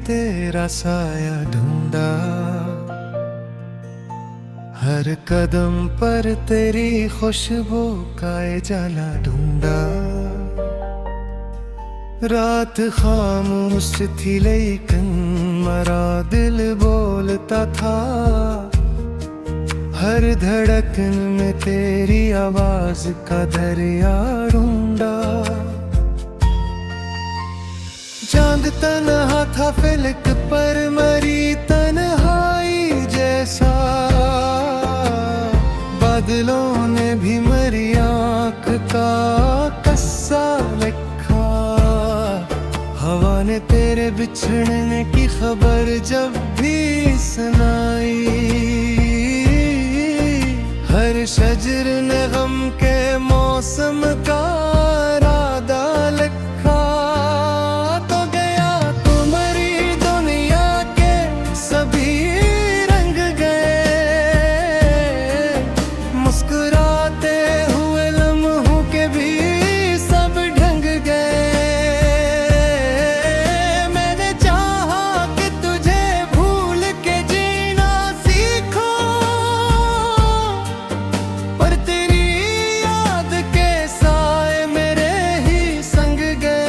तेरा साया ढूंढा, हर कदम पर तेरी खुशबू का जाला ढूंढा। रात खामोश थी लेकिन मेरा दिल बोलता था, हर धड़कन में तेरी आवाज का दरिया ढूंढा। चांद तन्हा था फिलक पर मरी तन्हाई जैसा, बादलों ने भी मरी आँख का कस्सा लिखा। हवा ने तेरे बिछड़ने की खबर जब भी सुनाई, हर शजर ने गम के मौसम का इरादा लिखा। तो गया तो मरी दुनिया के सभी रंग गए, मुस्कुराते हुए लम्हों के भी सब ढंग गए। मैंने चाहा कि तुझे भूल के जीना सीखो, पर तेरी याद के साए मेरे ही संग गए।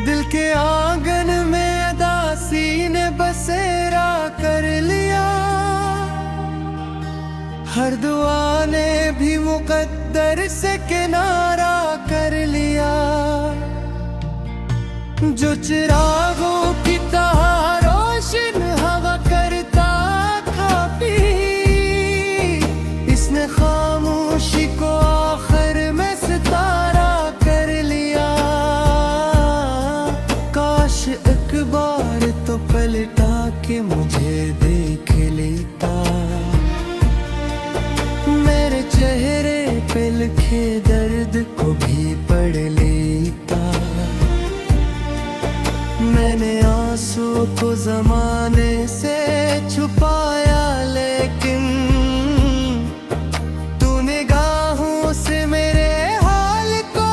दिल के आंगन में अदासी ने बसेरा कर लिया, हर दुआ ने भी मुकद्दर से किनारा कर लिया। जो चिरागों की तरह रोशन हवा करता था पी, इसने खामोशी को आखिर में सितारा कर लिया। काश एक बार तो पलटा के मुझे देख लेता, मेरे चेहरे पे लिखे दर्द को भी पढ़ लेता। मैंने आंसू को जमाने से छुपाया, लेकिन तू निगाहों से मेरे हाल को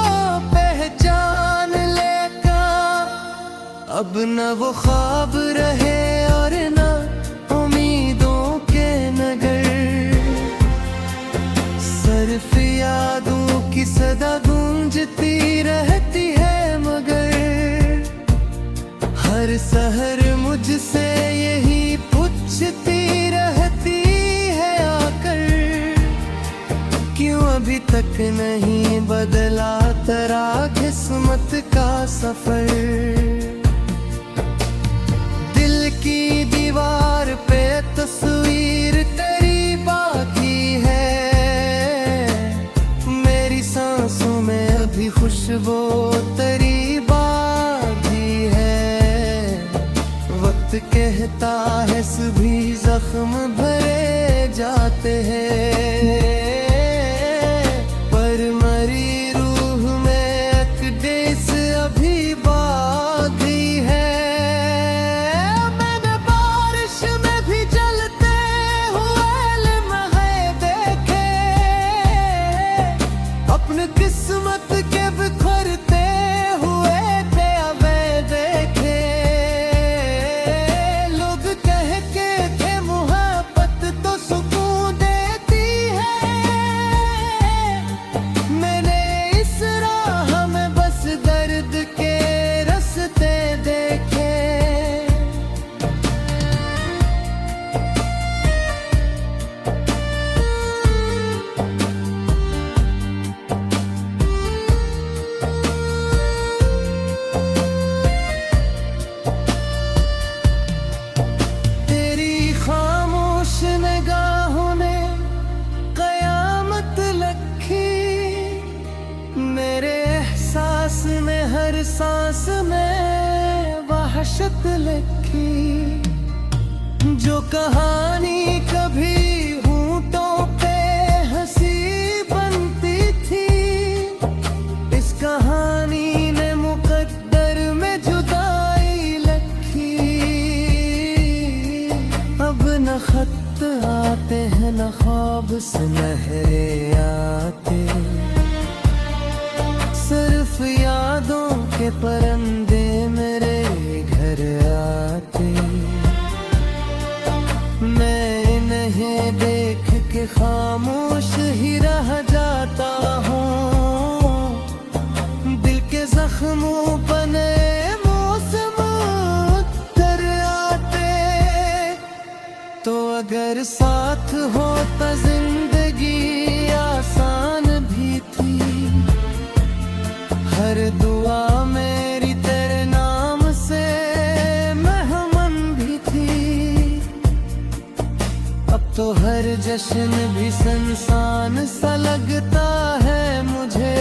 पहचान लेगा। अब न वो ख्वाब रहे और न उम्मीदों के नगर, सिर्फ यादों की सदा गूंजती रहती है। मगर हर सहर मुझसे यही पूछती रहती है आकर, क्यों अभी तक नहीं बदला तेरा किस्मत का सफर। दिल की दीवार पे तस्वीर तेरी बाकी है, मेरी सांसों में अभी खुशबू तेरी बाकी है। वक्त कहता है सभी जख्म भरे जाते हैं, पर मरी रूह में एक डेस अभी बाकी है। मैंने बारिश में भी जलते हुए लम्हे देखे, अपनी किस्मत के बिखरते हुए प्यावे देखे। लोग कह के थे मोहब्बत तो सुकून देती है, मैंने इस राह में बस दर्द के रास्ते देखे। तेरी खामोश निगाहों ने कयामत लखी, मेरे एहसास में हर सांस में वहशत लिखी। जो कहानी कभी होंठों पे हैं न ख्वाब सुनहरे आते, सिर्फ यादों के परिंदे मेरे घर आते। मैं इन्हें देख के खामोश ही रह जाता हूँ, दिल के जख्मों बने मौसम उतर आते। तो अगर साथ होता जिंदगी आसान भी थी, हर दुआ मेरी तेरे नाम से मेहमान भी थी। अब तो हर जश्न भी सुनसान सा लगता है मुझे,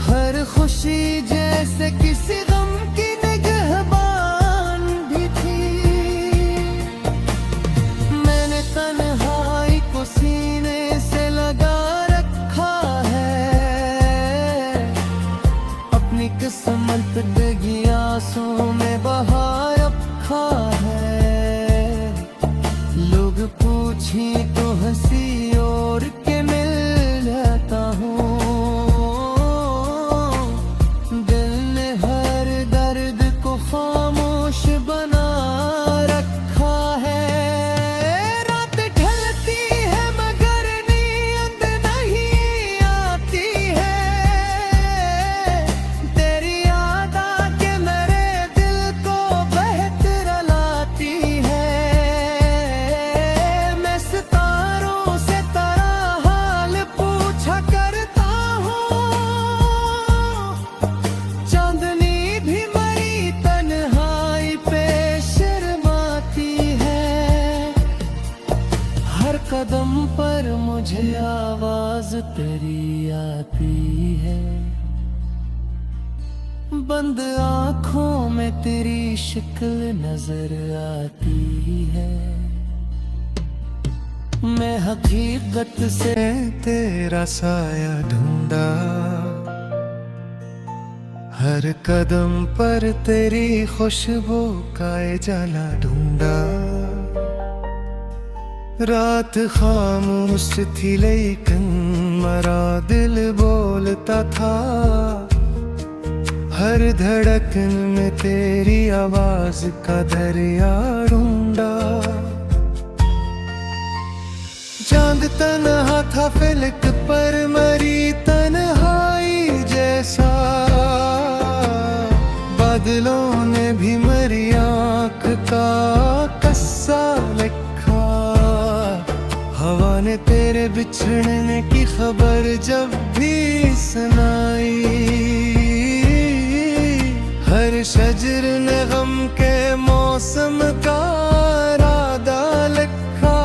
हर खुशी जैसे किसी गम की निगहबान भी थी। मैंने तन्हाई को सीने से लगा रखा है, अपनी किस्मत डगी आंसुओं में बहा रखा है। लोग पूछी तो हंसी और के मिल जाता हूँ, दिल ने हर दर्द को खामोश बना रखा है। रात ढलती है मगर नींद नहीं आती है, तेरी याद आके मेरे दिल को बेहतर लाती है। मैं सितारों से तेरा हाल पूछा करता हूँ, चांदनी भी मरी तन्हाई पे शर्माती है। हर कदम पर मुझे आवाज तेरी आती है, बंद आँखों में तेरी शक्ल नजर आती है। मैं हकीकत से तेरा साया ढूंढा, हर कदम पर तेरी खुशबू का जाला ढूंढा। रात खामोश थी लेकिन मेरा दिल बोलता था, हर धड़कन में तेरी आवाज का दरिया ढूंढा। चांद तन्हा था फलक पर मरी तन्हाई जैसा, बादलों ने भी मरी आँख का कस्सा लिखा। हवा ने तेरे बिछड़ने की खबर जब भी सुनाई, हर शजर ने गम के मौसम का इरादा लिखा।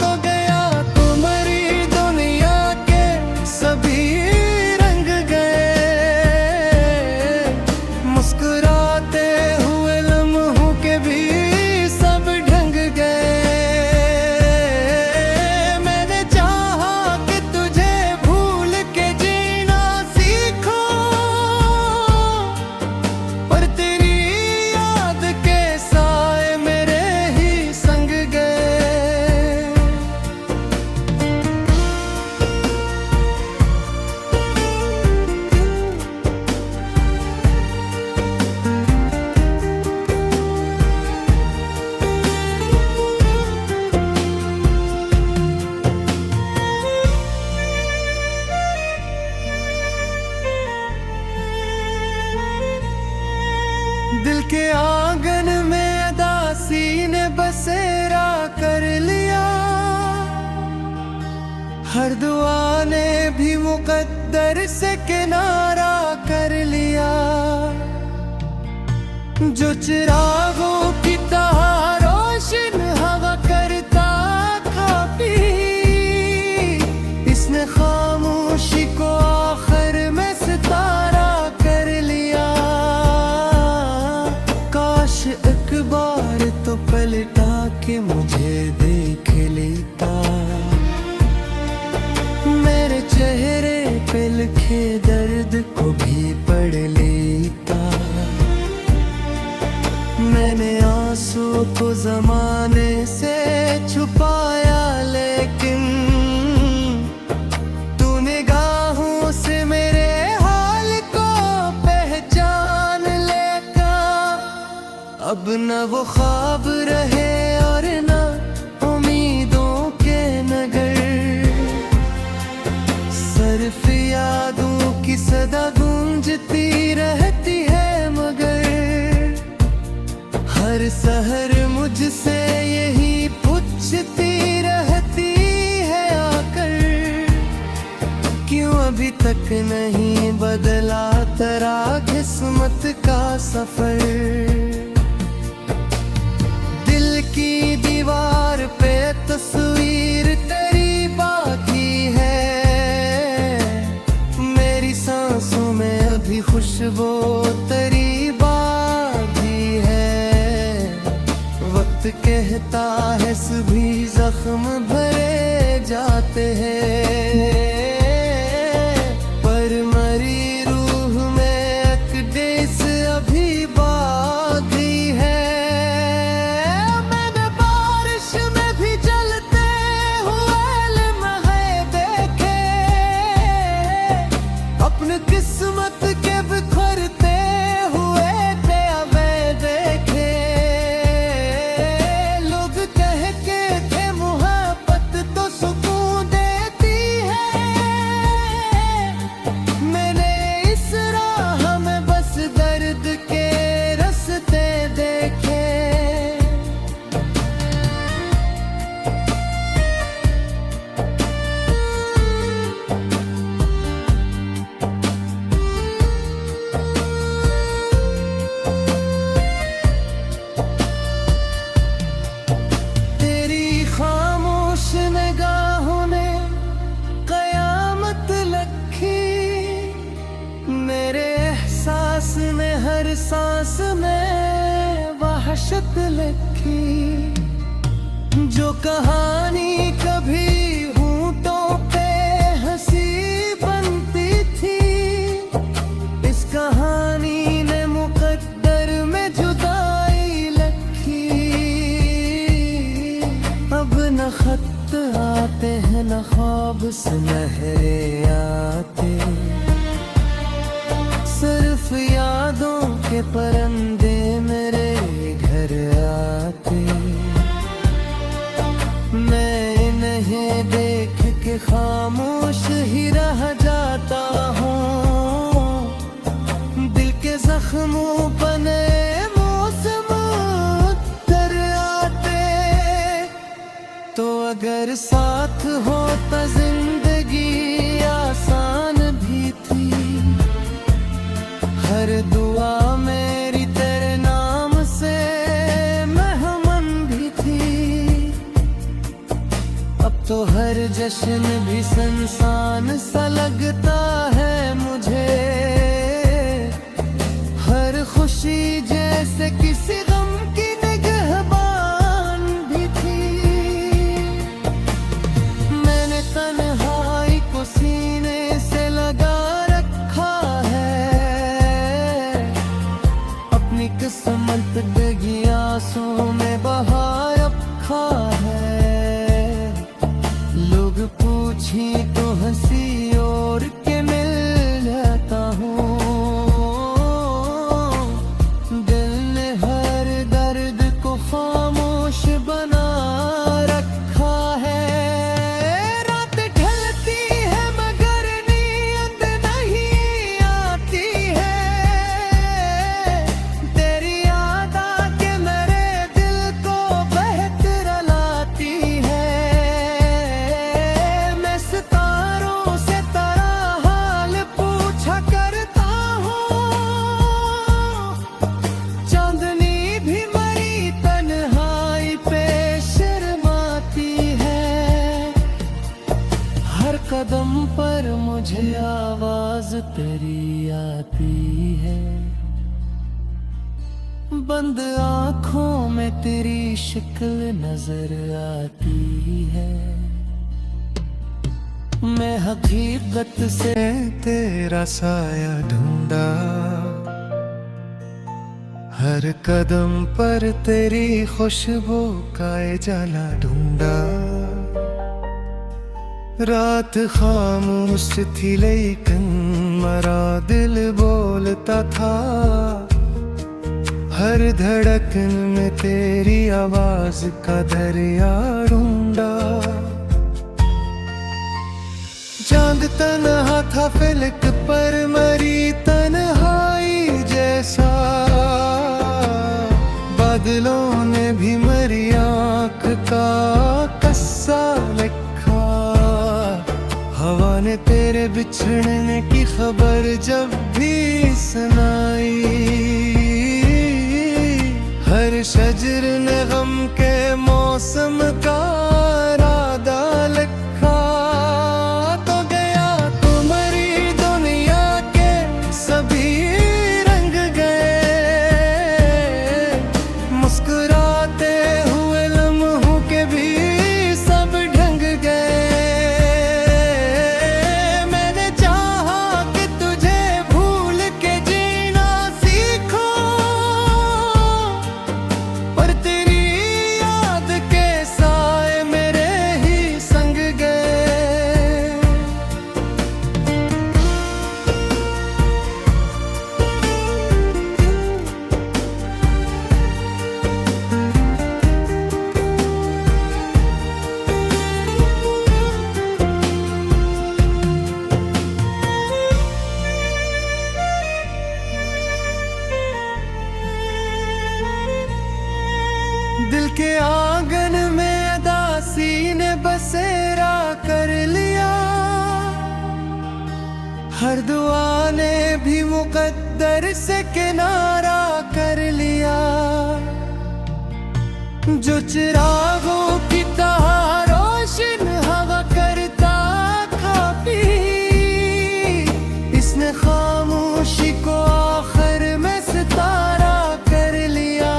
तो गया तो मरी दुनिया के सभी रंग गए, मुस्कुराते हुए लम्हों के भी सब ढंग गए। मैंने चाहा कि तुझे भूल के जीना सीखूं, पर तेरी याद के साए मेरे ही संग गए। दिल के आंगन में दासी ने बसेरा कर लिया, हर दुआ ने भी मुकद्दर से किनारा कर लिया। जो चिरागों की तरह रोशन हवा करता था भी, इसने खामोशी को आखिर में सितारा कर लिया। काश एक बार तो पलटा के मुझे देख लेता, मेरे चेहरे पे लिखे दर्द को भी पढ़ लेता। मैंने आंसू को जमाने से छुपाया, लेकिन तू निगाहों से मेरे हाल को पहचान लेगा। अब न वो ख्वाब रहे और न उम्मीदों के नगर, सिर्फ यादों की सदा गूंजती रहती है, मगर हर सहर मुझसे यही पूछती रहती है आकर, क्यों अभी तक नहीं बदला तेरा किस्मत का सफर। दिल की दीवार पे तस्वीर तेरी बाकी है, मेरी सांसों में अभी खुशबू तेरी बाकी है। वक्त कहता है सभी जख्म भरे जाते हैं, पर मरी रूह में अकदेस अभी बाकी है। मैंने बारिश में भी जलते हुए लम्हे देखे, अपनी किस्मत के बिखरते हुए ख्वाब देखे। लोग कहते थे मोहब्बत तो सुकून देती है, मैंने इस राह में बस दर्द के रास्ते देखे। तेरी खामोश निगाहों ने कयामत लखी, मेरे एहसास ने हर सांस में वहशत लिखी। जो कहानी कभी होंठों पे हंसी बनती थी, इस कहानी ने मुकद्दर में जुदाई लिखी। अब न खत आते हैं न ख्वाब सुनहरे आते, सिर्फ यादों के परिंदे मेरे घर आते। मैं इन्हें देख के खामोश ही रह जाता हूँ, दिल के जख्मों पर नए मौसम उतर आते। तो अगर साथ होता जिंदगी आसान भी थी, हर दुआ मेरी तेरे नाम से मेहमान भी थी। अब तो हर जश्न भी संसान सा लगता है मुझे, हर खुशी जैसे किसी गम की निगहबान भी थी। मैंने तन्हाई को सीने से लगा रखा है, अपनी किस्मत डगी आंसू में बहा रखा है। लोग पूछी तो हंसी और के मिल जाता हूँ, दिल ने हर दर्द को खामोश बना रखा है। रात ढलती है मगर नींद नहीं आती है, तेरी याद आके मेरे दिल को बहतर लाती है। मैं सितारों से तेरा हाल पूछा करता हूँ, चांदनी भी मरी तन्हाई पे शर्माती है। हर कदम पर मुझे आवाज तेरी आती है, बंद आँखों में तेरी शक्ल नजर आती है। मैं हकीकत से तेरा साया ढूंढा, हर कदम पर तेरी खुशबू का जाला ढूंढा। ढूंढा। रात खामोश थी लेकिन मरा दिल बोलता था, हर धड़कन में तेरी आवाज का दरिया ढूंढा। चांद तन्हा था फलक पर मरी तन्हाई जैसा, बादलों ने भी मरी आँख का कस्सा लिखा। हवा ने तेरे बिछड़ने की खबर जब भी सुनाई, हर शजर ने गम के मौसम का इरादा लिखा। तो गया तो मरी दुनिया के सभी रंग गए, मुस्कुराते हुए लम्हों के भी सब ढंग गए। मैंने चाहा कि तुझे भूल के जीना सीखो, पर तेरी याद के साए मेरे ही संग गए। दिल के आंगन में उदासी ने बसेरा कर लिया, हर दुआ ने भी मुकद्दर से किनारा कर लिया। जो चिरागों की तरह रोशन हवा करता था पी, इसने खामोशी को आखिर में सितारा कर लिया।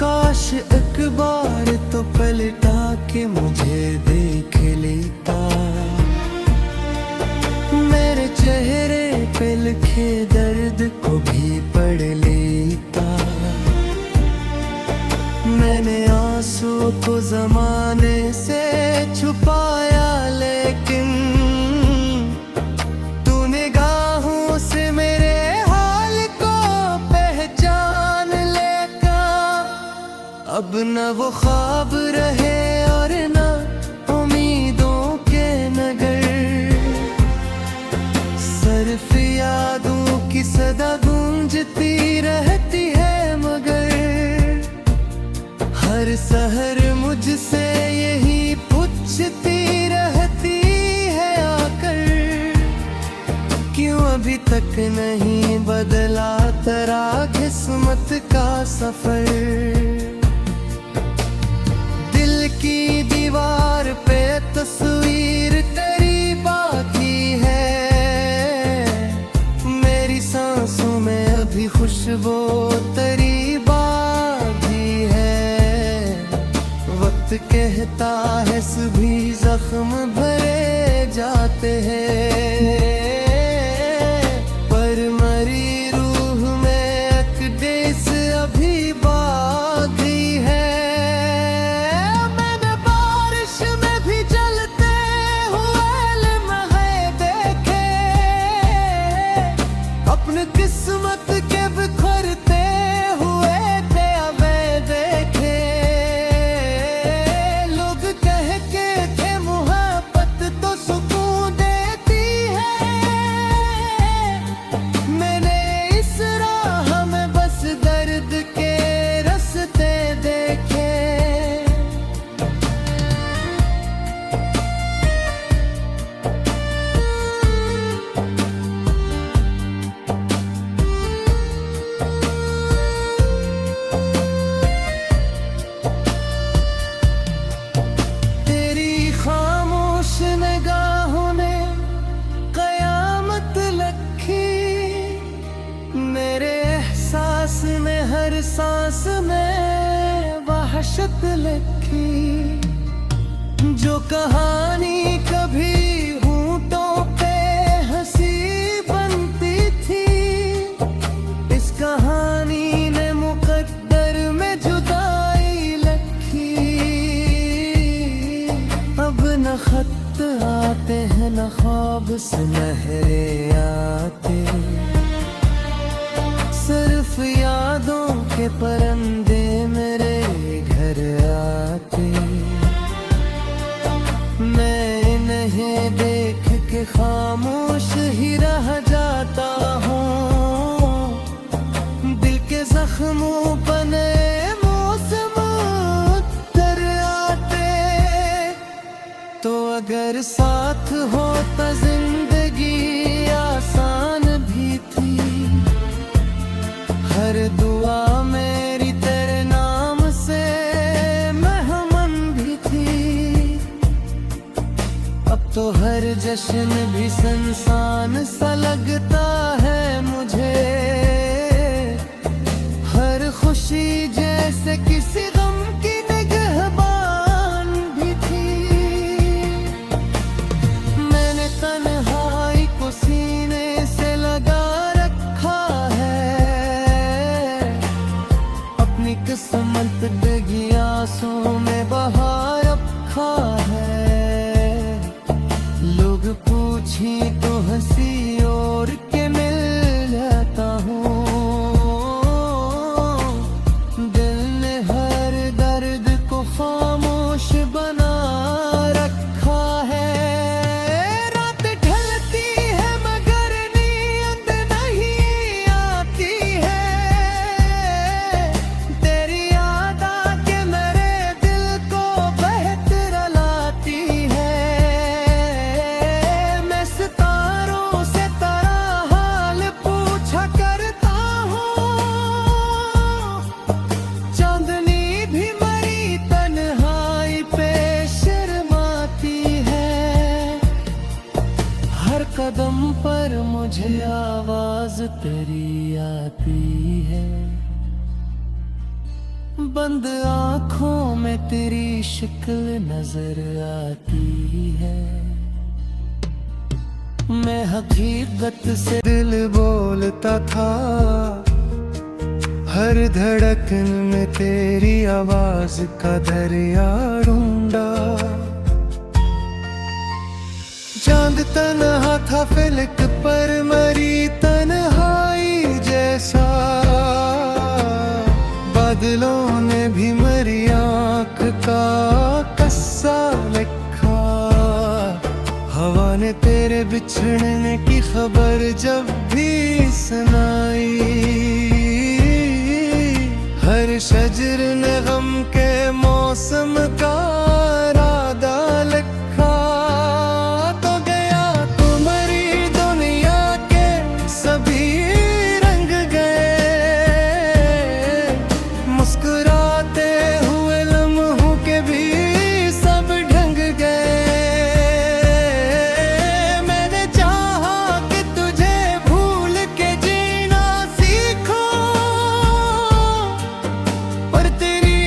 काश एक बार तो पलटा के मुझे देख लेता, मेरे चेहरे पे लिखे दर्द को भी पढ़ लेता। मैंने आंसू को जमाने से छुपाया, लेकिन तू निगाहों से मेरे हाल को पहचान लेगा। अब न वो ख्वाब रहे और न उम्मीदों के नगर, सिर्फ यादों की सदा गूंजती रहती है। मगर हर सहर मुझसे यही पूछती रहती है आकर, क्यों अभी तक नहीं बदला तेरा किस्मत का सफर। दिल की दीवार पे तस्वीर तेरी बाकी है, मेरी सांसों में अभी खुशबू तेरी बाकी है। वक्त कहता है सभी जख्म भरे जाते हैं, पर मरी रूह में एक देश अभी बाकी है। मैंने बारिश में भी जलते हुए लम्हे देखे, अपनी किस्मत के बिखरते हुए दयावे देखे। लोग कह के थे मोहब्बत तो सुकून देती है, मैंने इस राह में बस दर्द के रास्ते देखे। तेरी खामोश निगाहों ने कयामत लखी, मेरे एहसास ने हर सांस में वहशत लिखी। जो कहानी कभी होंठों पे हंसी बनती थी, इस कहानी ने मुकद्दर में जुदाई लिखी। न खत आते हैं न ख्वाब सुनहरे आते, सिर्फ यादों के परिंदे मेरे घर आते। मैं इन्हें देख के खामोश ही रह जाता हूँ, दिल के जख्मों पर नए मौसम उतर आते। तो अगर साथ होता जिंदगी आसान भी थी, हर दुआ मेरी तेरे नाम से मेहमान भी थी। अब तो हर जश्न भी संसान सा लगता है मुझे, हर खुशी जैसे किसी गम की निगहबान भी थी। मैंने तन्हाई को सीने से लगा रखा है, अपनी किस्मत डगी आंसुओं में बहा रखा है। लोग पूछी तो हंसी और के मिल जाता हूँ, दिल ने हर दर्द को खामोश बना रखा है। रात ढलती है मगर नींद नहीं आती है, तेरी याद आके मेरे दिल को बेहतर लाती है। मैं सितारों से तेरा हाल पूछा करता हूँ, चांदनी भी मरी तन्हाई पे शर्माती है। हर कदम पर मुझे आवाज तेरी आती है, बंद आँखों में तेरी शक्ल नजर आती है। मैं हकीकत से दिल बोलता था, हर धड़कन में तेरी आवाज का दरिया ढूंढा। चांद तन्हा था फलक पर मरी तन्हाई जैसा, बादलों ने भी मरी आँख का कस्सा लिखा। हवा ने तेरे बिछड़ने की खबर जब भी सुनाई, हर शजर ने गम के मौसम का इरादा लिखा। तो गया तो मरी दुनिया के सभी रंग गए, मुस्कुराते हुए लम्हों के भी सब ढंग गए। मैंने चाहा कि तुझे भूल के जीना सीखूं, पर तेरी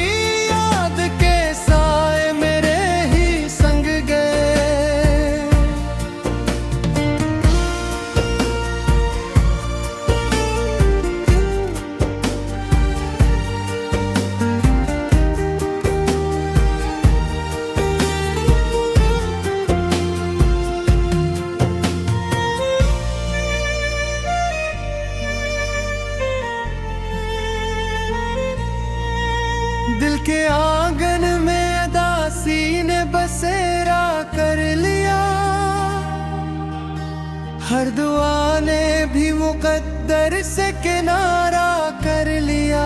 याद के साए मेरे ही संग गए। दिल के आंगन में अदासी ने बसेरा कर लिया, हर दुआ ने भी मुकद्दर से किनारा कर लिया।